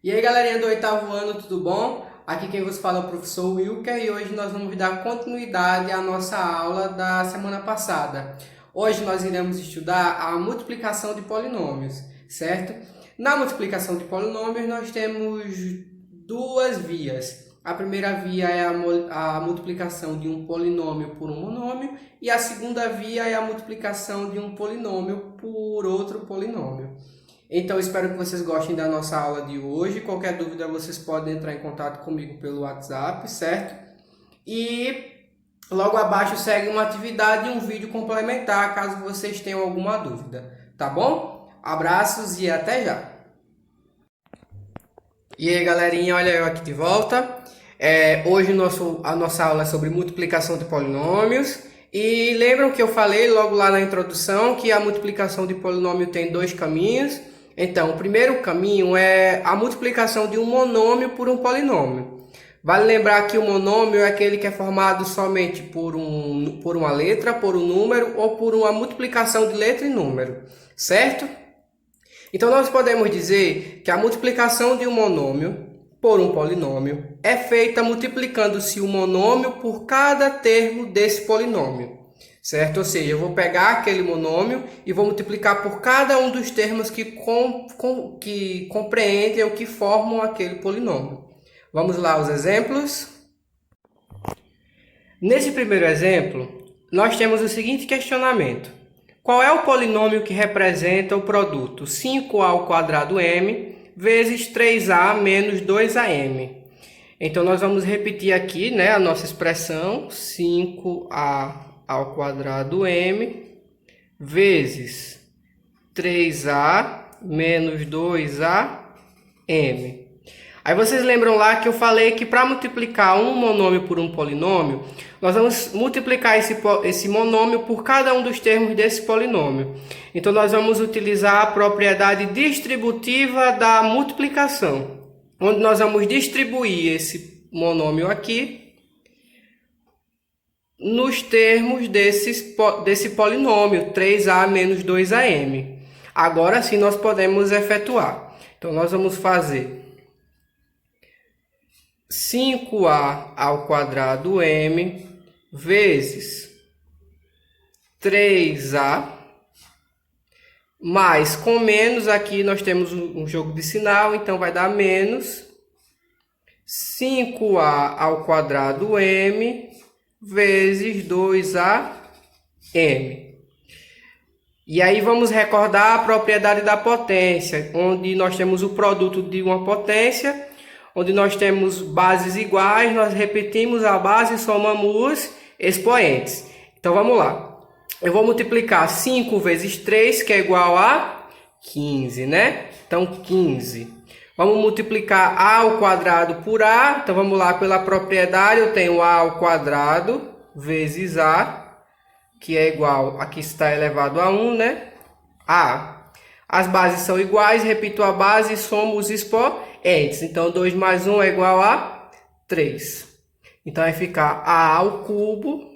E aí, galerinha do oitavo ano, tudo bom? Aqui quem vos fala é o professor Wilker e hoje nós vamos dar continuidade à nossa aula da semana passada. Hoje nós iremos estudar a multiplicação de polinômios, certo? Na multiplicação de polinômios nós temos duas vias. A primeira via é a multiplicação de um polinômio por um monômio e a segunda via é a multiplicação de um polinômio por outro polinômio. Então, espero que vocês gostem da nossa aula de hoje. Qualquer dúvida, vocês podem entrar em contato comigo pelo WhatsApp, certo? E logo abaixo segue uma atividade e um vídeo complementar, caso vocês tenham alguma dúvida, tá bom? Abraços e até já! E aí, galerinha, olha eu aqui de volta. Hoje a nossa aula é sobre multiplicação de polinômios. E lembram que eu falei logo lá na introdução que a multiplicação de polinômio tem dois caminhos? Então, o primeiro caminho é a multiplicação de um monômio por um polinômio. Vale lembrar que o monômio é aquele que é formado somente por uma letra, por um número ou por uma multiplicação de letra e número, certo? Então, nós podemos dizer que a multiplicação de um monômio por um polinômio é feita multiplicando-se o monômio por cada termo desse polinômio, certo? Ou seja, eu vou pegar aquele monômio e vou multiplicar por cada um dos termos que compreendem ou que formam aquele polinômio. Vamos lá aos exemplos. Nesse primeiro exemplo, nós temos o seguinte questionamento. Qual é o polinômio que representa o produto 5a ao quadrado m vezes 3a menos 2am? Então, nós vamos repetir aqui, né, a nossa expressão 5a ao quadrado m vezes 3a menos 2am. Aí vocês lembram lá que eu falei que para multiplicar um monômio por um polinômio, nós vamos multiplicar esse monômio por cada um dos termos desse polinômio. Então, nós vamos utilizar a propriedade distributiva da multiplicação, onde nós vamos distribuir esse monômio aqui nos termos desse polinômio, 3a menos 2am. Agora sim nós podemos efetuar. Então, nós vamos fazer 5a ao quadrado m vezes 3a, mais com menos aqui nós temos um jogo de sinal, então vai dar menos 5a ao quadrado m vezes 2am. E aí vamos recordar a propriedade da potência, onde nós temos o produto de uma potência, onde nós temos bases iguais, nós repetimos a base e somamos expoentes. Então vamos lá. Eu vou multiplicar 5 vezes 3, que é igual a 15, né? Então 15. Vamos multiplicar a ao quadrado por a. Então vamos lá, pela propriedade eu tenho a ao quadrado vezes a, que é igual, aqui está elevado a 1, né? A. As bases são iguais, repito a base e somo os expoentes. Então, 2 mais 1 é igual a 3. Então, vai ficar a ao cubo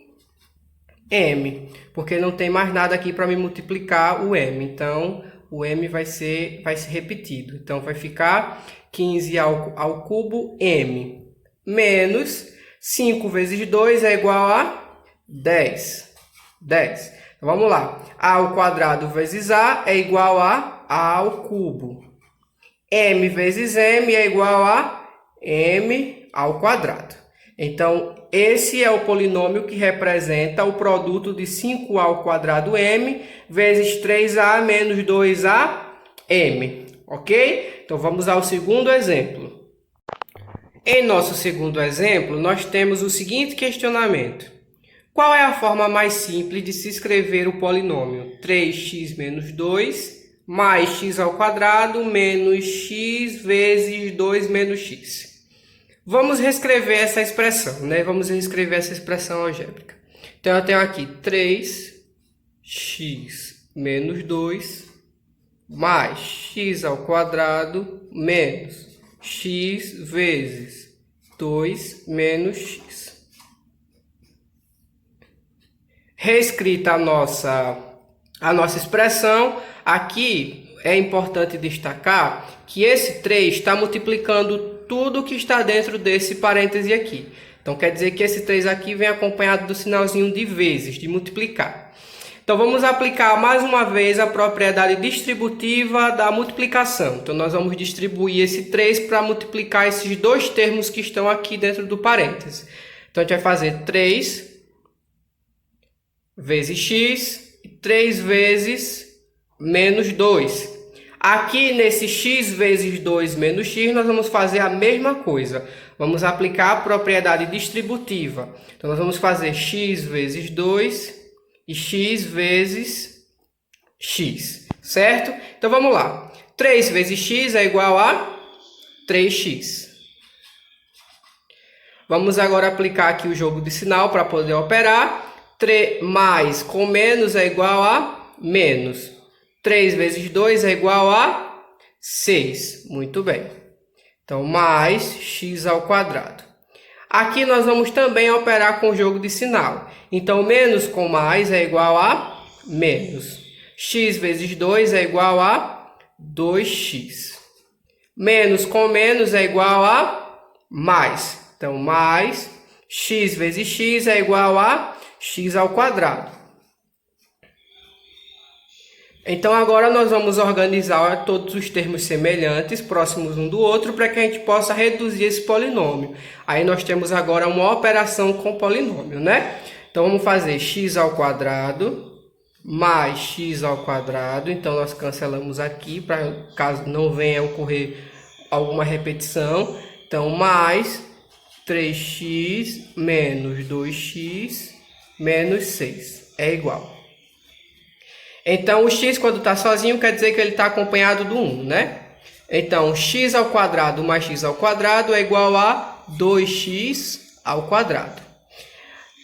m, porque não tem mais nada aqui para me multiplicar o m. Então, o m vai ser repetido. Então, vai ficar 15 ao cubo m, menos 5 vezes 2 é igual a 10. 10. Então, vamos lá. A ao quadrado vezes a é igual a ao cubo. M vezes m é igual a m ao quadrado. Então, esse é o polinômio que representa o produto de 5a ao quadrado m vezes 3a menos 2am. Ok? Então, vamos ao segundo exemplo. Em nosso segundo exemplo, nós temos o seguinte questionamento. Qual é a forma mais simples de se escrever o polinômio 3x menos 2 mais x ao quadrado menos x vezes 2 menos x? Vamos reescrever essa expressão, né? Vamos reescrever essa expressão algébrica. Então, eu tenho aqui 3x menos 2 mais x ao quadrado menos x vezes 2 menos x. Reescrita a nossa expressão, aqui é importante destacar que esse 3 está multiplicando tudo que está dentro desse parêntese aqui. Então, quer dizer que esse 3 aqui vem acompanhado do sinalzinho de vezes, de multiplicar. Então, vamos aplicar mais uma vez a propriedade distributiva da multiplicação. Então, nós vamos distribuir esse 3 para multiplicar esses dois termos que estão aqui dentro do parêntese. Então, a gente vai fazer 3 vezes x e 3 vezes menos 2. Aqui nesse x vezes 2 menos x, nós vamos fazer a mesma coisa. Vamos aplicar a propriedade distributiva. Então, nós vamos fazer x vezes 2 e x vezes x, certo? Então, vamos lá. 3 vezes x é igual a 3x. Vamos agora aplicar aqui o jogo de sinal para poder operar. Mais com menos é igual a menos. 3 vezes 2 é igual a 6. Muito bem. Então, mais x ao quadrado. Aqui nós vamos também operar com o jogo de sinal. Então, menos com mais é igual a menos. X vezes 2 é igual a 2x. Menos com menos é igual a mais. Então, mais x vezes x é igual a x ao quadrado. Então, agora nós vamos organizar todos os termos semelhantes, próximos um do outro, para que a gente possa reduzir esse polinômio. Aí nós temos agora uma operação com polinômio, né? Então, vamos fazer x ao quadrado mais x ao quadrado. Então, nós cancelamos aqui, para caso não venha ocorrer alguma repetição. Então, mais 3x menos 2x menos 6 é igual. Então, o x, quando está sozinho, quer dizer que ele está acompanhado do 1, né? Então, x ao quadrado mais x ao quadrado é igual a 2x ao quadrado.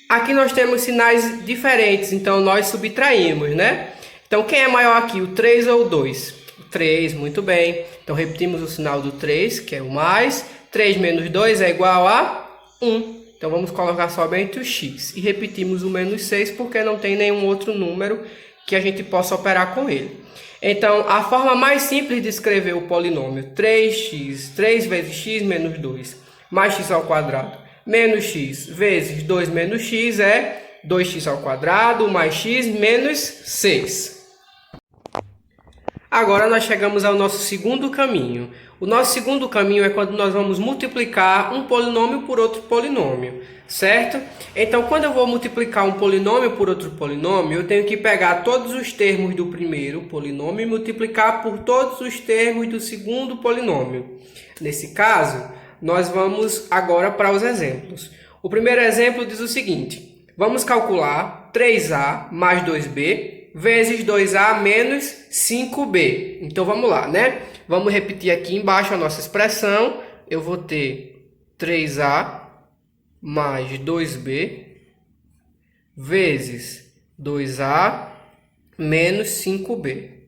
Aqui nós temos sinais diferentes, então nós subtraímos, né? Então, quem é maior aqui, o 3 ou o 2? O 3, muito bem. Então, repetimos o sinal do 3, que é o mais. 3 menos 2 é igual a 1. Então, vamos colocar somente o x. E repetimos o menos 6, porque não tem nenhum outro número que a gente possa operar com ele. Então, a forma mais simples de escrever o polinômio 3x, 3 vezes x menos 2, mais x ao quadrado, menos x vezes 2 menos x é 2x ao quadrado mais x menos 6. Agora nós chegamos ao nosso segundo caminho. O nosso segundo caminho é quando nós vamos multiplicar um polinômio por outro polinômio, certo? Então, quando eu vou multiplicar um polinômio por outro polinômio, eu tenho que pegar todos os termos do primeiro polinômio e multiplicar por todos os termos do segundo polinômio. Nesse caso, nós vamos agora para os exemplos. O primeiro exemplo diz o seguinte: vamos calcular 3a mais 2b vezes 2a menos 5b. Então, vamos lá, né? Vamos repetir aqui embaixo a nossa expressão. Eu vou ter 3a mais 2b vezes 2a menos 5b.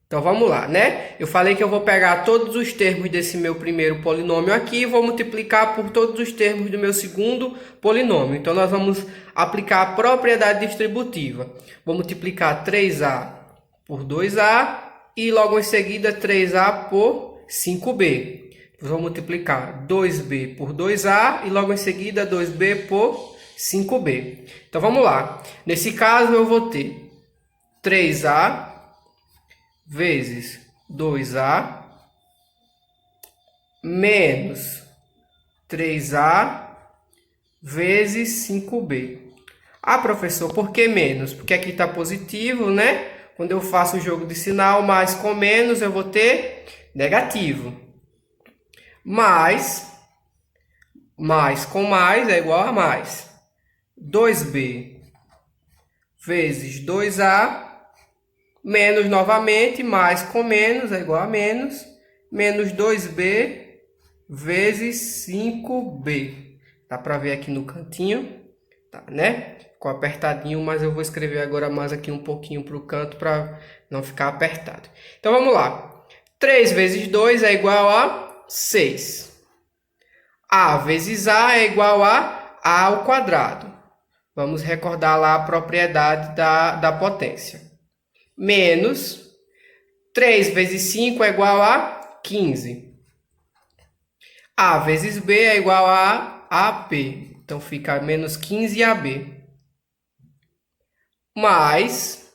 Então, vamos lá, né? Eu falei que eu vou pegar todos os termos desse meu primeiro polinômio aqui e vou multiplicar por todos os termos do meu segundo polinômio. Então, nós vamos aplicar a propriedade distributiva. Vou multiplicar 3a por 2a e logo em seguida 3a por 5b. Vou multiplicar 2b por 2a e logo em seguida 2b por 5b. Então, vamos lá. Nesse caso, eu vou ter 3a vezes 2a menos 3a vezes 5b. Ah, professor, por que menos? Porque aqui está positivo, né? Quando eu faço o jogo de sinal, mais com menos, eu vou ter negativo. Mais com mais é igual a mais. 2b vezes 2a menos novamente, mais com menos é igual a menos. Menos 2b vezes 5b. Dá para ver aqui no cantinho, tá, né? Ficou apertadinho, mas eu vou escrever agora mais aqui um pouquinho para o canto para não ficar apertado. Então, vamos lá. 3 vezes 2 é igual a 6. A vezes A é igual a A ao quadrado. Vamos recordar lá a propriedade da potência. Menos 3 vezes 5 é igual a 15. A vezes B é igual a AB. Então, fica menos 15AB. Mais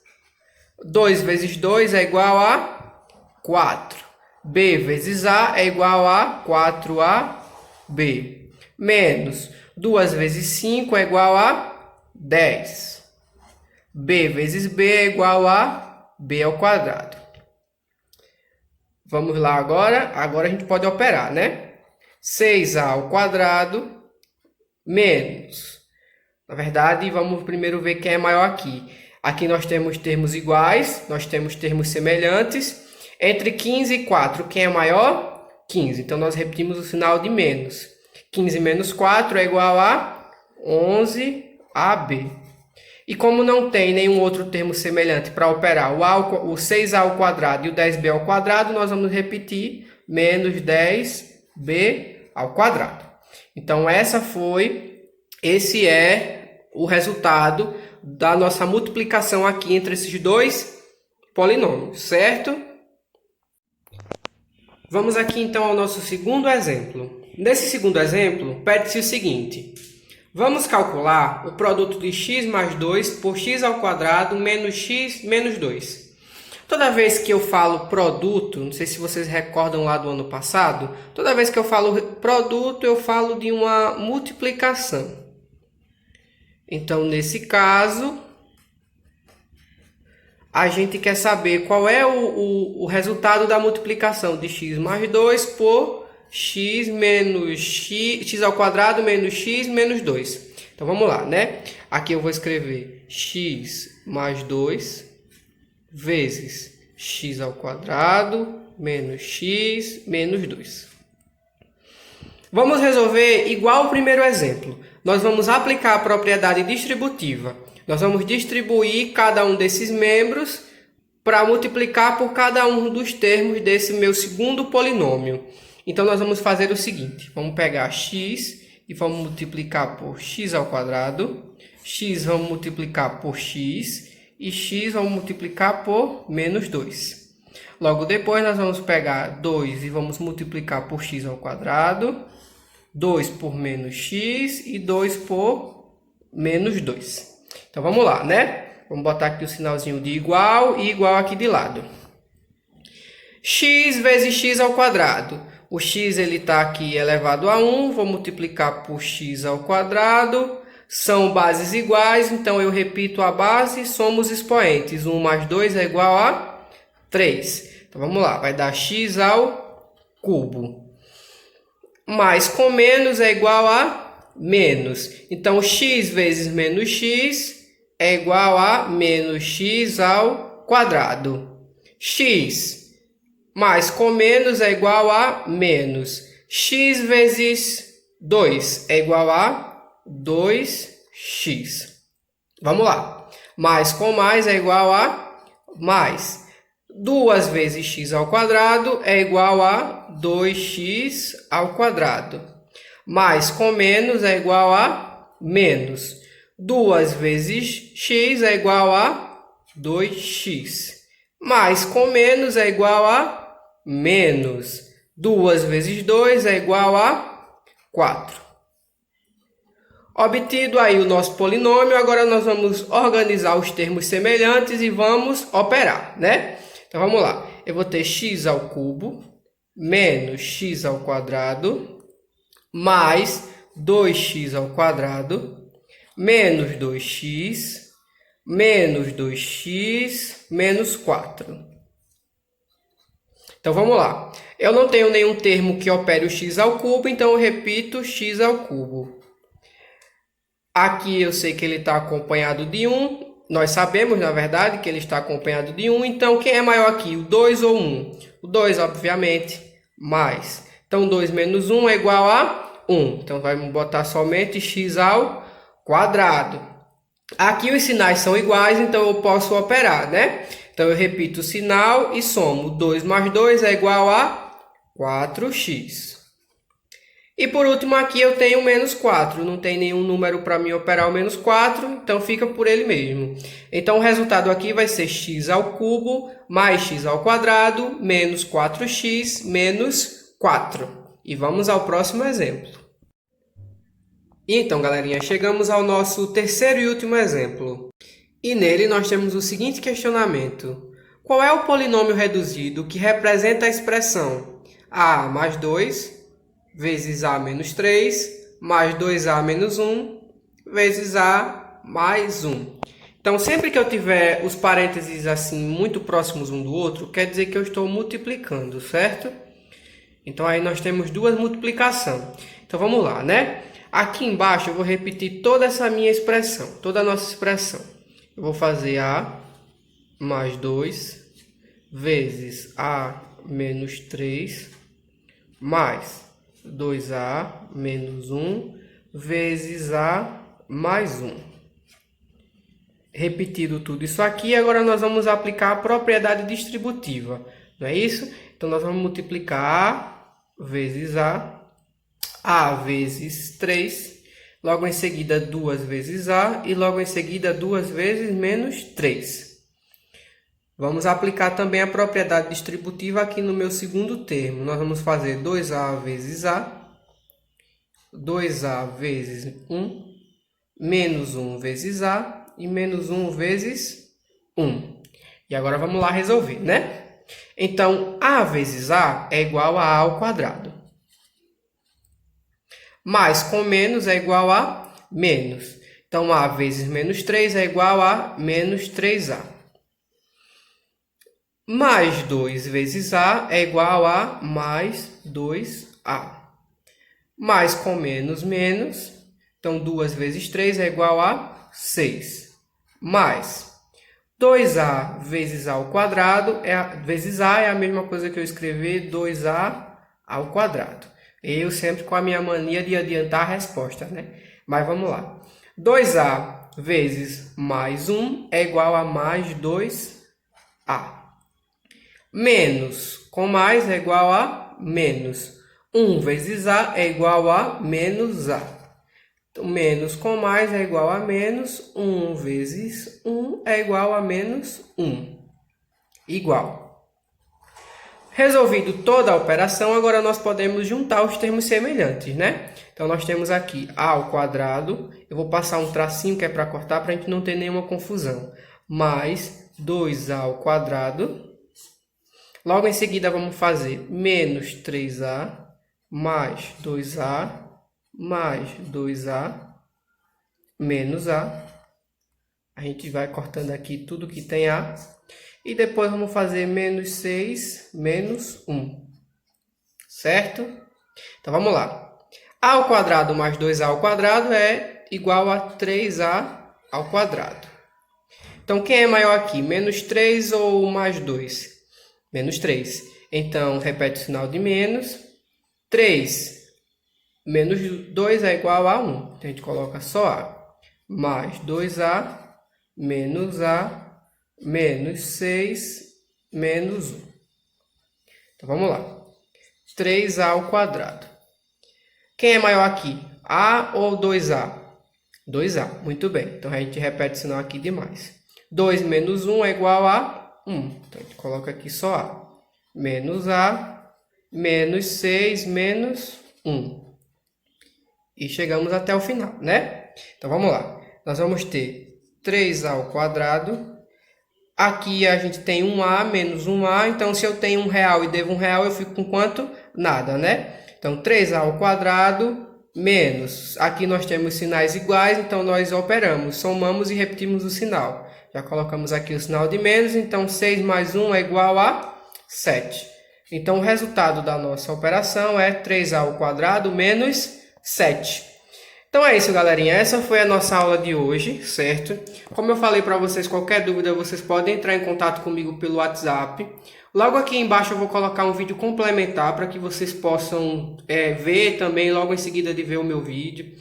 2 vezes 2 é igual a 4. B vezes A é igual a 4AB. Menos 2 vezes 5 é igual a 10. B vezes B é igual a B ao quadrado. Vamos lá agora. Agora a gente pode operar, né? 6A ao quadrado menos. Na verdade, vamos primeiro ver quem é maior aqui. Aqui nós temos termos iguais, nós temos termos semelhantes. Entre 15 e 4, quem é maior? 15. Então, nós repetimos o sinal de menos. 15 menos 4 é igual a 11AB. E como não tem nenhum outro termo semelhante para operar, o 6A ao quadrado e o 10B ao quadrado, nós vamos repetir menos 10B ao quadrado. Então, esse é o resultado da nossa multiplicação aqui entre esses dois polinômios, certo? Vamos aqui então ao nosso segundo exemplo. Nesse segundo exemplo, pede-se o seguinte: vamos calcular o produto de x mais 2 por x ao quadrado menos x menos 2. Toda vez que eu falo produto, não sei se vocês recordam lá do ano passado, toda vez que eu falo produto, eu falo de uma multiplicação. Então, nesse caso, a gente quer saber qual é o resultado da multiplicação de x mais 2 por x menos x ao quadrado menos x menos 2. Então, vamos lá, né? Aqui eu vou escrever x mais 2 vezes x ao quadrado menos x menos 2. Vamos resolver igual ao primeiro exemplo. Nós vamos aplicar a propriedade distributiva. Nós vamos distribuir cada um desses membros para multiplicar por cada um dos termos desse meu segundo polinômio. Então, nós vamos fazer o seguinte. Vamos pegar x e vamos multiplicar por x ao quadrado. X vamos multiplicar por x. E x vamos multiplicar por menos 2. Logo depois, nós vamos pegar 2 e vamos multiplicar por x ao quadrado. 2 por menos x e 2 por menos 2. Então, vamos lá, né? Vamos botar aqui o sinalzinho de igual e igual aqui de lado. X vezes x ao quadrado. O x ele está aqui elevado a 1. Vou multiplicar por x ao quadrado. São bases iguais, então eu repito a base, somos expoentes. 1 mais 2 é igual a 3. Então, vamos lá. Vai dar x ao cubo. Mais com menos é igual a menos. Então, x vezes menos x é igual a menos x ao quadrado. X mais com menos é igual a menos. X vezes 2 é igual a 2x. Vamos lá. Mais com mais é igual a mais. 2 vezes x ao quadrado é igual a 2x ao quadrado. Mais com menos é igual a menos. 2 vezes x é igual a 2x. Mais com menos é igual a menos. 2 vezes 2 é igual a 4. Obtido aí o nosso polinômio, agora nós vamos organizar os termos semelhantes e vamos operar, né? Então, vamos lá. Eu vou ter x ao cubo menos x ao quadrado mais 2x ao quadrado menos 2x menos 2x menos 4. Então, vamos lá. Eu não tenho nenhum termo que opere o x ao cubo, então eu repito x ao cubo. Aqui eu sei que ele está acompanhado de 1. Nós sabemos, na verdade, que ele está acompanhado de 1. Então, quem é maior aqui? O 2 ou 1? O 2, obviamente, mais. Então, 2 menos 1 é igual a 1. Então, vamos botar somente x ao quadrado. Aqui os sinais são iguais, então eu posso operar, né? Então, eu repito o sinal e somo. 2 mais 2 é igual a 4x. E por último aqui eu tenho menos 4, não tem nenhum número para mim operar o menos 4, então fica por ele mesmo. Então o resultado aqui vai ser x ao cubo mais x ao quadrado menos 4x menos 4. E vamos ao próximo exemplo. Então, galerinha, chegamos ao nosso terceiro e último exemplo. E nele nós temos o seguinte questionamento. Qual é o polinômio reduzido que representa a expressão a mais 2 vezes a menos 3, mais 2a menos 1, vezes a mais 1. Então, sempre que eu tiver os parênteses assim muito próximos um do outro, quer dizer que eu estou multiplicando, certo? Então, aí nós temos duas multiplicações. Então, vamos lá, né? Aqui embaixo eu vou repetir toda essa minha expressão, toda a nossa expressão. Eu vou fazer a mais 2 vezes a menos 3 mais 2a menos 1 vezes a mais 1. Repetido tudo isso aqui, agora nós vamos aplicar a propriedade distributiva, não é isso? Então, nós vamos multiplicar a vezes a vezes 3, logo em seguida 2 vezes a e logo em seguida 2 vezes menos 3. Vamos aplicar também a propriedade distributiva aqui no meu segundo termo. Nós vamos fazer 2a vezes a, 2a vezes 1, menos 1 vezes a e menos 1 vezes 1. E agora vamos lá resolver, né? Então, a vezes a é igual a ao quadrado. Mais com menos é igual a menos. Então, a vezes menos 3 é igual a menos 3a. Mais 2 vezes a é igual a mais 2a. Mais com menos, menos. Então, 2 vezes 3 é igual a 6. Mais 2a vezes a ao quadrado, vezes a é a mesma coisa que eu escrever 2a ao quadrado. Eu sempre com a minha mania de adiantar a resposta, né? Mas vamos lá. 2a vezes mais 1 é igual a mais 2a. Menos com mais é igual a menos. 1 vezes a é igual a menos a. Então, menos com mais é igual a menos. 1 vezes 1 é igual a menos 1. Igual. Resolvido toda a operação, agora nós podemos juntar os termos semelhantes, né? Então, nós temos aqui a ao quadrado. Eu vou passar um tracinho que é para cortar, para a gente não ter nenhuma confusão. Mais 2a ao quadrado. Logo em seguida, vamos fazer menos 3a mais 2a mais 2a menos a. A gente vai cortando aqui tudo que tem a. E depois vamos fazer menos 6 menos 1. Certo? Então, vamos lá. A ao quadrado mais 2a ao quadrado é igual a 3a ao quadrado. Então, quem é maior aqui? Menos 3 ou mais 2? Menos 3. Então, repete o sinal de menos. 3 menos 2 é igual a 1. Então, a gente coloca só a. Mais 2a menos a menos 6 menos 1. Então, vamos lá. 3a ao quadrado. Quem é maior aqui? A ou 2a? 2a. Muito bem. Então, a gente repete o sinal aqui de mais. 2 menos 1 é igual a 1. Então, a gente coloca aqui só a. Menos a, menos 6, menos 1. E chegamos até o final, né? Então, vamos lá. Nós vamos ter 3a ao quadrado. Aqui a gente tem 1a menos 1a. Então, se eu tenho R$1 e devo R$1, eu fico com quanto? Nada, né? Então, 3a ao quadrado menos. Aqui nós temos sinais iguais, então nós operamos, somamos e repetimos o sinal. Já colocamos aqui o sinal de menos, então 6 mais 1 é igual a 7. Então, o resultado da nossa operação é 3a ao quadrado menos 7. Então é isso, galerinha. Essa foi a nossa aula de hoje, certo? Como eu falei para vocês, qualquer dúvida vocês podem entrar em contato comigo pelo WhatsApp. Logo aqui embaixo eu vou colocar um vídeo complementar para que vocês possam ver também logo em seguida de ver o meu vídeo.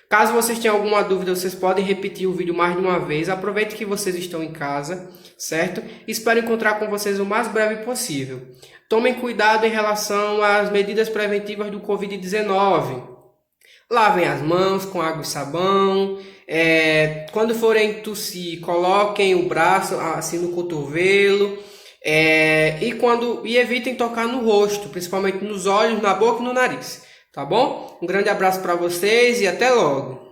Caso vocês tenham alguma dúvida, vocês podem repetir o vídeo mais de uma vez. Aproveite que vocês estão em casa, certo? Espero encontrar com vocês o mais breve possível. Tomem cuidado em relação às medidas preventivas do Covid-19. Lavem as mãos com água e sabão. Quando forem tossir, coloquem o braço assim no cotovelo. E evitem tocar no rosto, principalmente nos olhos, na boca e no nariz. Tá bom? Um grande abraço para vocês e até logo.